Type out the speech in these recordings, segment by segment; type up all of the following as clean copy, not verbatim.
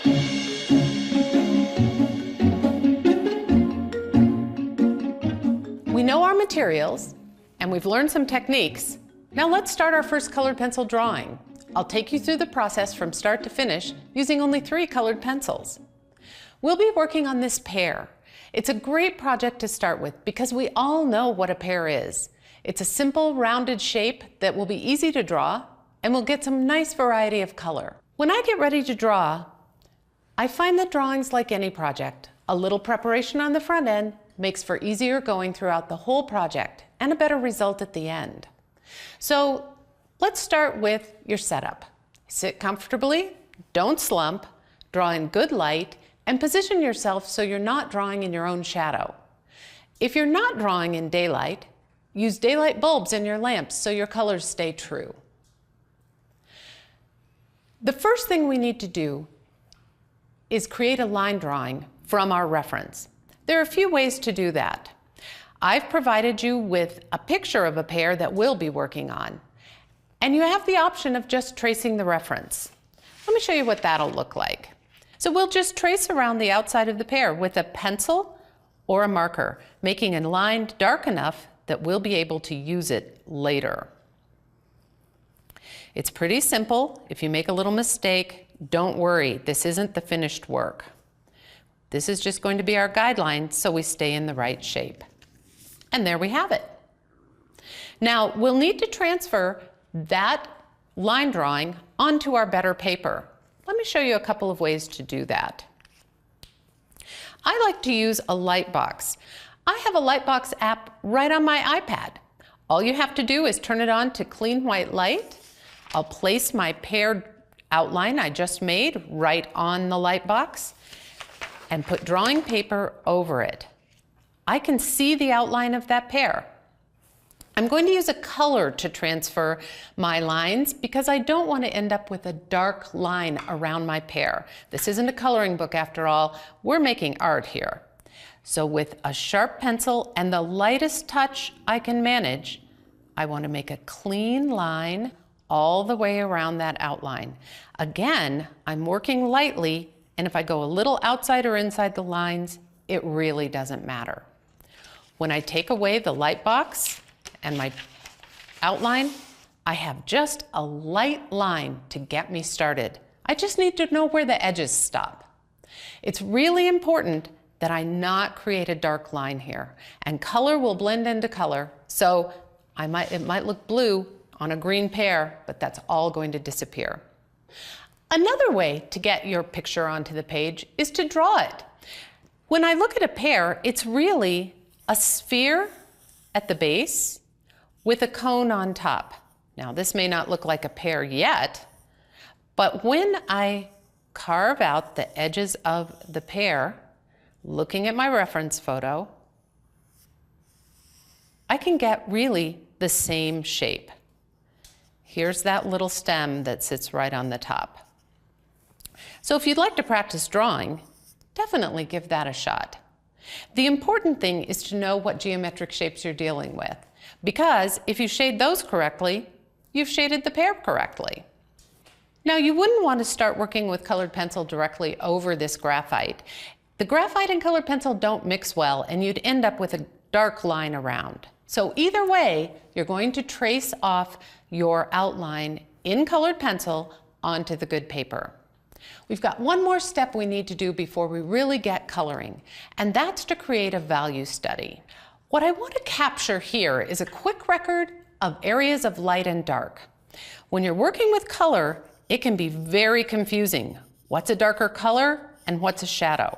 We know our materials, and we've learned some techniques. Now let's start our first colored pencil drawing. I'll take you through the process from start to finish using only 3 colored pencils. We'll be working on this pear. It's a great project to start with because we all know what a pear is. It's a simple rounded shape that will be easy to draw, and we'll get some nice variety of color. When I get ready to draw, I find that drawing's like any project. A little preparation on the front end makes for easier going throughout the whole project and a better result at the end. So let's start with your setup. Sit comfortably, don't slump, draw in good light, and position yourself so you're not drawing in your own shadow. If you're not drawing in daylight, use daylight bulbs in your lamps so your colors stay true. The first thing we need to do is create a line drawing from our reference. There are a few ways to do that. I've provided you with a picture of a pear that we'll be working on, and you have the option of just tracing the reference. Let me show you what that'll look like. So we'll just trace around the outside of the pear with a pencil or a marker, making a line dark enough that we'll be able to use it later. It's pretty simple. If you make a little mistake, don't worry, this isn't the finished work. This is just going to be our guideline so we stay in the right shape. And there we have it. Now we'll need to transfer that line drawing onto our better paper. Let me show you a couple of ways to do that. I like to use a Lightbox. I have a Lightbox app right on my iPad. All you have to do is turn it on to clean white light. I'll place my pear outline I just made right on the Lightbox and put drawing paper over it. I can see the outline of that pear. I'm going to use a color to transfer my lines because I don't want to end up with a dark line around my pear. This isn't a coloring book after all. We're making art here. So with a sharp pencil and the lightest touch I can manage, I want to make a clean line all the way around that outline. Again, I'm working lightly, and if I go a little outside or inside the lines, it really doesn't matter. When I take away the Lightbox and my outline, I have just a light line to get me started. I just need to know where the edges stop. It's really important that I not create a dark line here, and color will blend into color, so it might look blue on a green pear, but that's all going to disappear. Another way to get your picture onto the page is to draw it. When I look at a pear, it's really a sphere at the base with a cone on top. Now, this may not look like a pear yet, but when I carve out the edges of the pear, looking at my reference photo, I can get really the same shape. Here's that little stem that sits right on the top. So if you'd like to practice drawing, definitely give that a shot. The important thing is to know what geometric shapes you're dealing with, because if you shade those correctly, you've shaded the pear correctly. Now, you wouldn't want to start working with colored pencil directly over this graphite. The graphite and colored pencil don't mix well, and you'd end up with a dark line around. So either way, you're going to trace off your outline in colored pencil onto the good paper. We've got one more step we need to do before we really get coloring, and that's to create a value study. What I want to capture here is a quick record of areas of light and dark. When you're working with color, it can be very confusing. What's a darker color and what's a shadow?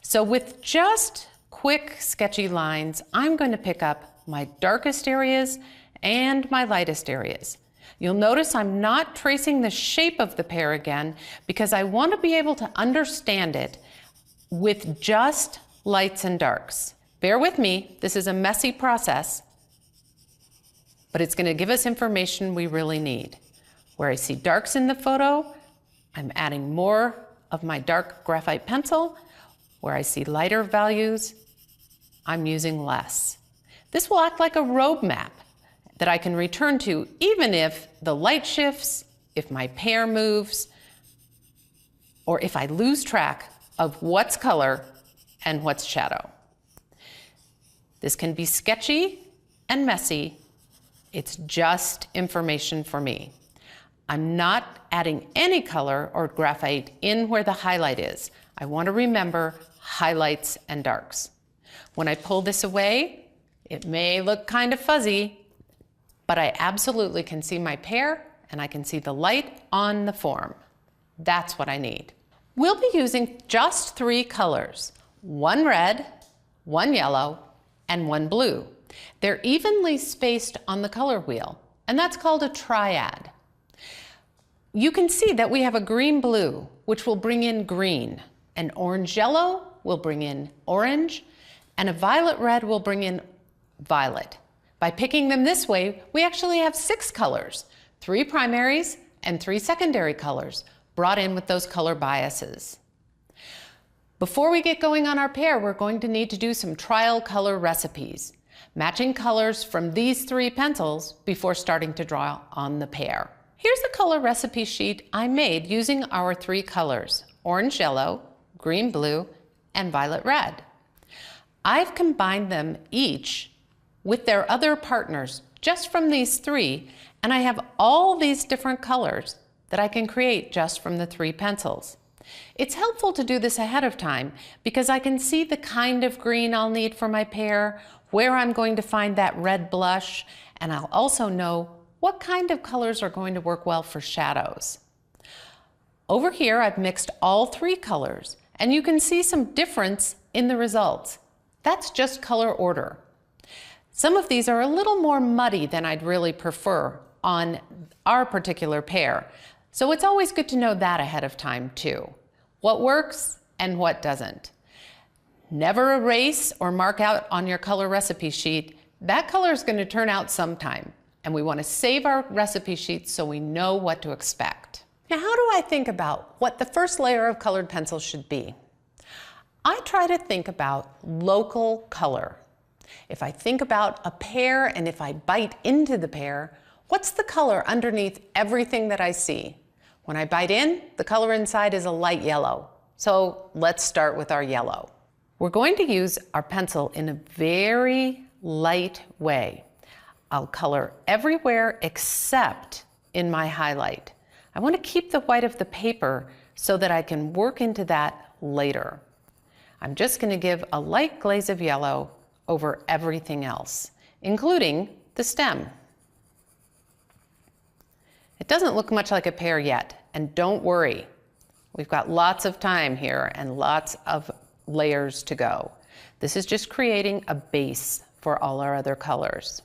So with just quick, sketchy lines, I'm going to pick up my darkest areas and my lightest areas. You'll notice I'm not tracing the shape of the pear again because I want to be able to understand it with just lights and darks. Bear with me, this is a messy process, but it's going to give us information we really need. Where I see darks in the photo, I'm adding more of my dark graphite pencil. Where I see lighter values, I'm using less. This will act like a road map that I can return to even if the light shifts, if my pear moves. or if I lose track of what's color and what's shadow. This can be sketchy and messy. It's just information for me. I'm not adding any color or graphite in where the highlight is. I want to remember highlights and darks. When I pull this away, it may look kind of fuzzy, but I absolutely can see my pear and I can see the light on the form. That's what I need. We'll be using just 3 colors, 1 red, 1 yellow, and 1 blue. They're evenly spaced on the color wheel, and that's called a triad. You can see that we have a green-blue, which will bring in green. An orange-yellow will bring in orange, and a violet-red will bring in violet. By picking them this way, we actually have 6 colors, 3 primaries and 3 secondary colors, brought in with those color biases. Before we get going on our pear, we're going to need to do some trial color recipes, matching colors from these 3 pencils before starting to draw on the pear. Here's the color recipe sheet I made using our 3 colors, orange-yellow, green-blue, and violet-red. I've combined them each with their other partners just from these 3, and I have all these different colors that I can create just from the 3 pencils. It's helpful to do this ahead of time because I can see the kind of green I'll need for my pear, where I'm going to find that red blush, and I'll also know what kind of colors are going to work well for shadows. Over here, I've mixed all 3 colors, and you can see some difference in the results. That's just color order. Some of these are a little more muddy than I'd really prefer on our particular pear, so it's always good to know that ahead of time too. What works and what doesn't. Never erase or mark out on your color recipe sheet. That color is going to turn out sometime, and we want to save our recipe sheets so we know what to expect. Now, how do I think about what the first layer of colored pencils should be? I try to think about local color. If I think about a pear and if I bite into the pear, what's the color underneath everything that I see? When I bite in, the color inside is a light yellow. So let's start with our yellow. We're going to use our pencil in a very light way. I'll color everywhere except in my highlight. I want to keep the white of the paper so that I can work into that later. I'm just going to give a light glaze of yellow over everything else, including the stem. It doesn't look much like a pear yet, and don't worry. We've got lots of time here and lots of layers to go. This is just creating a base for all our other colors.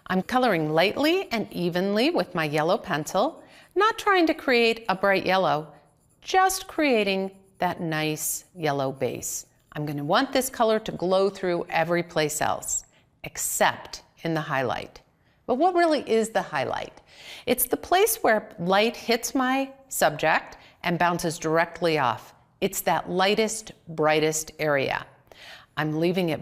I'm coloring lightly and evenly with my yellow pencil, not trying to create a bright yellow, just creating that nice yellow base. I'm going to want this color to glow through every place else, except in the highlight. But what really is the highlight? It's the place where light hits my subject and bounces directly off. It's that lightest, brightest area. I'm leaving it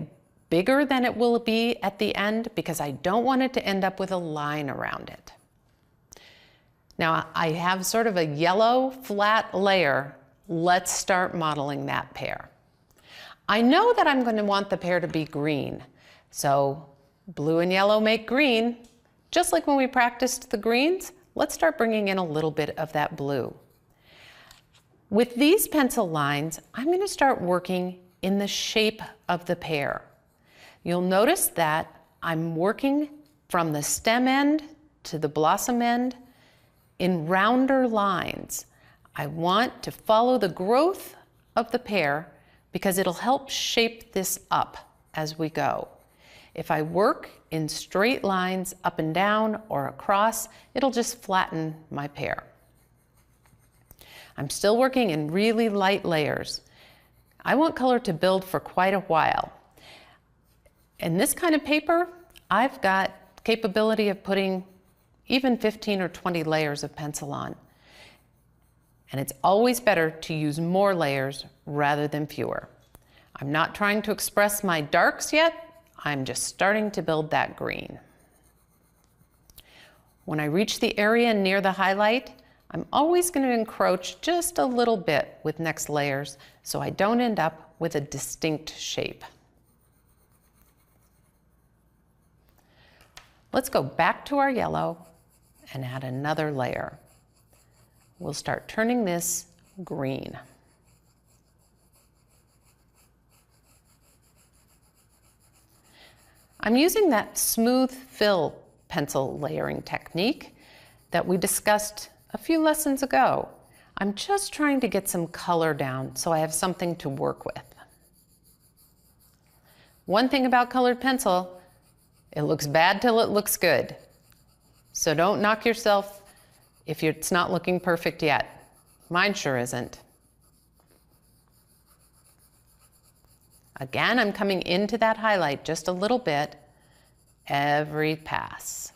bigger than it will be at the end because I don't want it to end up with a line around it. Now I have sort of a yellow flat layer. Let's start modeling that pear. I know that I'm going to want the pear to be green, so blue and yellow make green. Just like when we practiced the greens, let's start bringing in a little bit of that blue. With these pencil lines, I'm going to start working in the shape of the pear. You'll notice that I'm working from the stem end to the blossom end in rounder lines. I want to follow the growth of the pear because it'll help shape this up as we go. If I work in straight lines up and down or across, it'll just flatten my pear. I'm still working in really light layers. I want color to build for quite a while. In this kind of paper, I've got capability of putting even 15 or 20 layers of pencil on. And it's always better to use more layers rather than fewer. I'm not trying to express my darks yet. I'm just starting to build that green. When I reach the area near the highlight, I'm always going to encroach just a little bit with next layers so I don't end up with a distinct shape. Let's go back to our yellow and add another layer. We'll start turning this green. I'm using that smooth fill pencil layering technique that we discussed a few lessons ago. I'm just trying to get some color down so I have something to work with. One thing about colored pencil, it looks bad till it looks good. So don't knock yourself if it's not looking perfect yet. Mine sure isn't. Again, I'm coming into that highlight just a little bit every pass.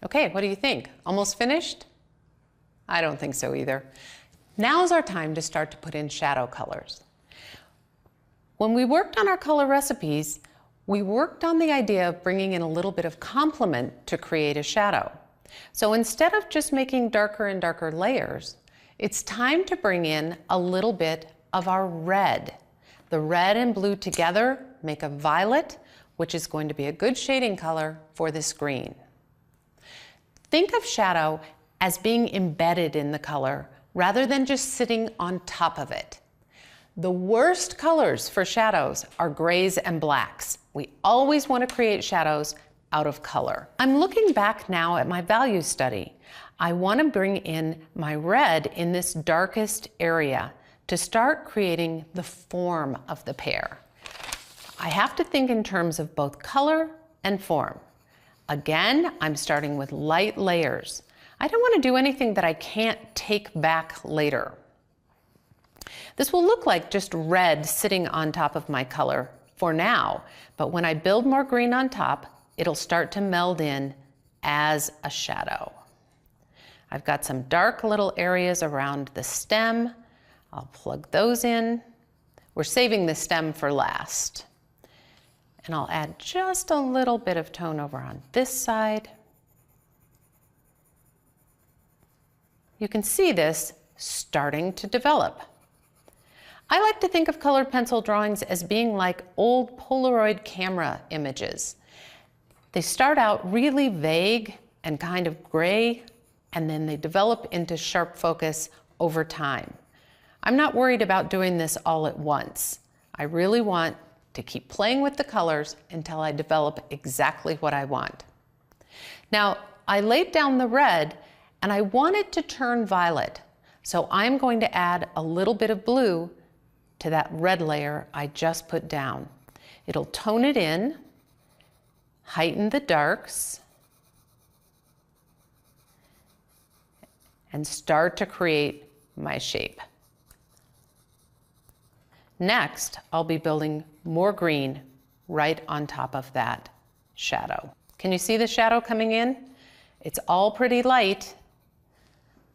Okay, what do you think? Almost finished? I don't think so either. Now's our time to start to put in shadow colors. When we worked on our color recipes, we worked on the idea of bringing in a little bit of complement to create a shadow. So instead of just making darker and darker layers, it's time to bring in a little bit of our red. The red and blue together make a violet, which is going to be a good shading color for this green. Think of shadow as being embedded in the color rather than just sitting on top of it. The worst colors for shadows are grays and blacks. We always want to create shadows out of color. I'm looking back now at my value study. I want to bring in my red in this darkest area to start creating the form of the pear. I have to think in terms of both color and form. Again, I'm starting with light layers. I don't want to do anything that I can't take back later. This will look like just red sitting on top of my color for now, but when I build more green on top, it'll start to meld in as a shadow. I've got some dark little areas around the stem. I'll plug those in. We're saving the stem for last. And I'll add just a little bit of tone over on this side. You can see this starting to develop. I like to think of colored pencil drawings as being like old Polaroid camera images. They start out really vague and kind of gray, and then they develop into sharp focus over time. I'm not worried about doing this all at once. I really want to keep playing with the colors until I develop exactly what I want. Now, I laid down the red and I want it to turn violet. So I'm going to add a little bit of blue to that red layer I just put down. It'll tone it in, heighten the darks, and start to create my shape. Next, I'll be building more green right on top of that shadow. Can you see the shadow coming in? It's all pretty light,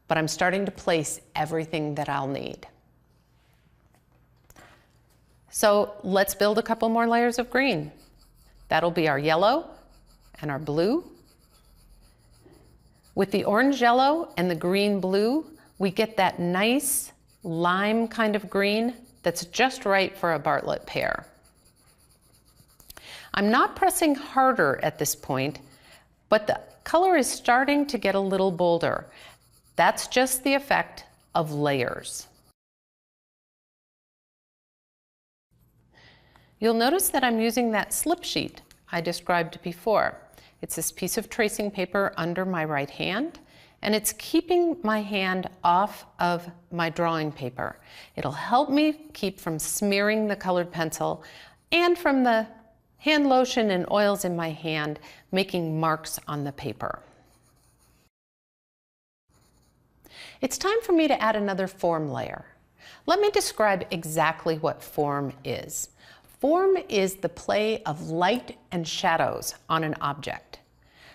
but I'm starting to place everything that I'll need. So let's build a couple more layers of green. That'll be our yellow and our blue. With the orange yellow and the green blue, we get that nice lime kind of green that's just right for a Bartlett pear. I'm not pressing harder at this point, but the color is starting to get a little bolder. That's just the effect of layers. You'll notice that I'm using that slip sheet I described before. It's this piece of tracing paper under my right hand, and it's keeping my hand off of my drawing paper. It'll help me keep from smearing the colored pencil and from the hand lotion and oils in my hand making marks on the paper. It's time for me to add another form layer. Let me describe exactly what form is. Form is the play of light and shadows on an object.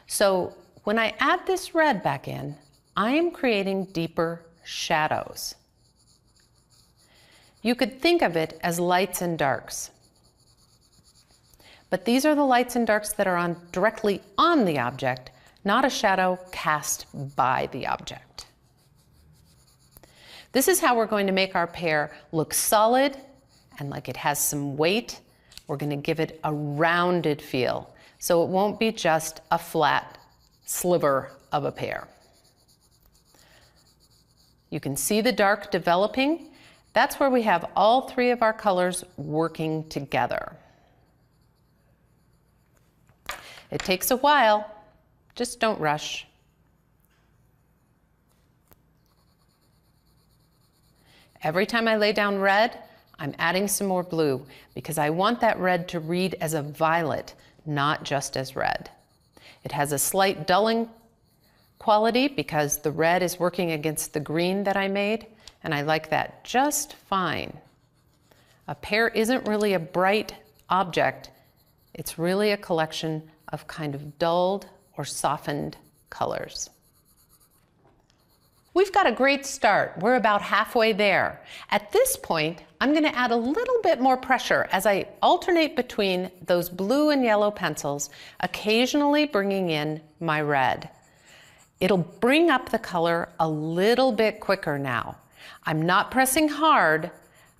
So when I add this red back in, I am creating deeper shadows. You could think of it as lights and darks. But these are the lights and darks that are directly on the object, not a shadow cast by the object. This is how we're going to make our pear look solid and like it has some weight. We're going to give it a rounded feel, so it won't be just a flat sliver of a pear. You can see the dark developing. That's where we have all three of our colors working together. It takes a while, just don't rush. Every time I lay down red, I'm adding some more blue because I want that red to read as a violet, not just as red. It has a slight dulling quality because the red is working against the green that I made, and I like that just fine. A pear isn't really a bright object. It's really a collection of kind of dulled or softened colors. We've got a great start. We're about halfway there. At this point, I'm going to add a little bit more pressure as I alternate between those blue and yellow pencils, occasionally bringing in my red. It'll bring up the color a little bit quicker now. I'm not pressing hard.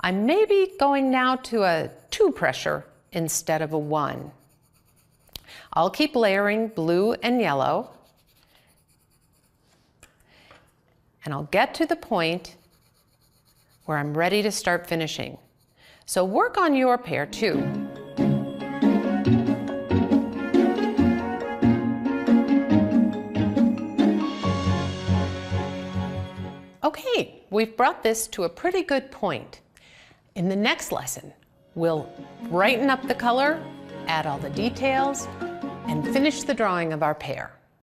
I'm maybe going now to a 2 pressure instead of a 1. I'll keep layering blue and yellow, and I'll get to the point where I'm ready to start finishing. So work on your pear too. Okay, we've brought this to a pretty good point. In the next lesson, we'll brighten up the color, add all the details, and finish the drawing of our pear.